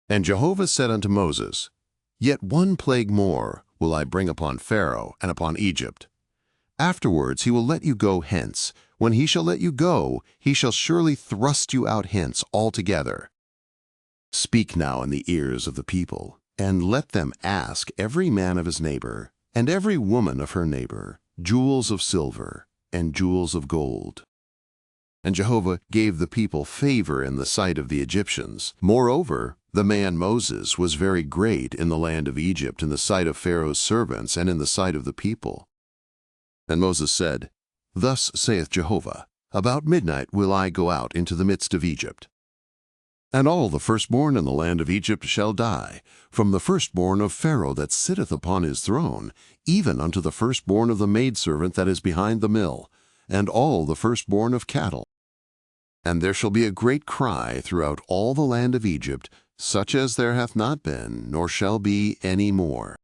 And Jehovah said unto Moses, Yet one plague more will I bring upon Pharaoh and upon Egypt. Afterwards he will let you go hence. When he shall let you go, he shall surely thrust you out hence altogether. Speak now in the ears of the people, and let them ask every man of his neighbor, and every woman of her neighbor, jewels of silver and jewels of gold. And Jehovah gave the people favor in the sight of the Egyptians. Moreover, the man Moses was very great in the land of Egypt in the sight of Pharaoh's servants and in the sight of the people. And Moses said, Thus saith Jehovah, About midnight will I go out into the midst of Egypt. And all the firstborn in the land of Egypt shall die, from the firstborn of Pharaoh that sitteth upon his throne, even unto the firstborn of the maidservant that is behind the mill, and all the firstborn of cattle. And there shall be a great cry throughout all the land of Egypt, such as there hath not been, nor shall be any more.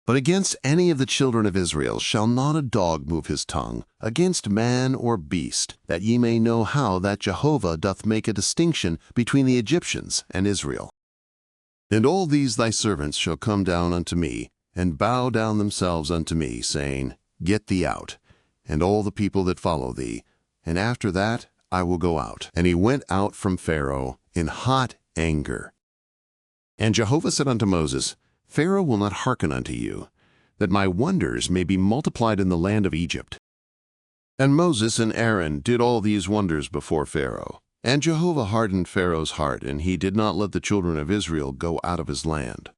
But against any of the children of Israel shall not a dog move his tongue, against man or beast, that ye may know how that Jehovah doth make a distinction between the Egyptians and Israel. And all these thy servants shall come down unto me, and bow down themselves unto me, saying, Get thee out, and all the people that follow thee, and after that I will go out. And he went out from Pharaoh in hot anger. And Jehovah said unto Moses, Pharaoh will not hearken unto you, that my wonders may be multiplied in the land of Egypt. And Moses and Aaron did all these wonders before Pharaoh. And Jehovah hardened Pharaoh's heart, and he did not let the children of Israel go out of his land.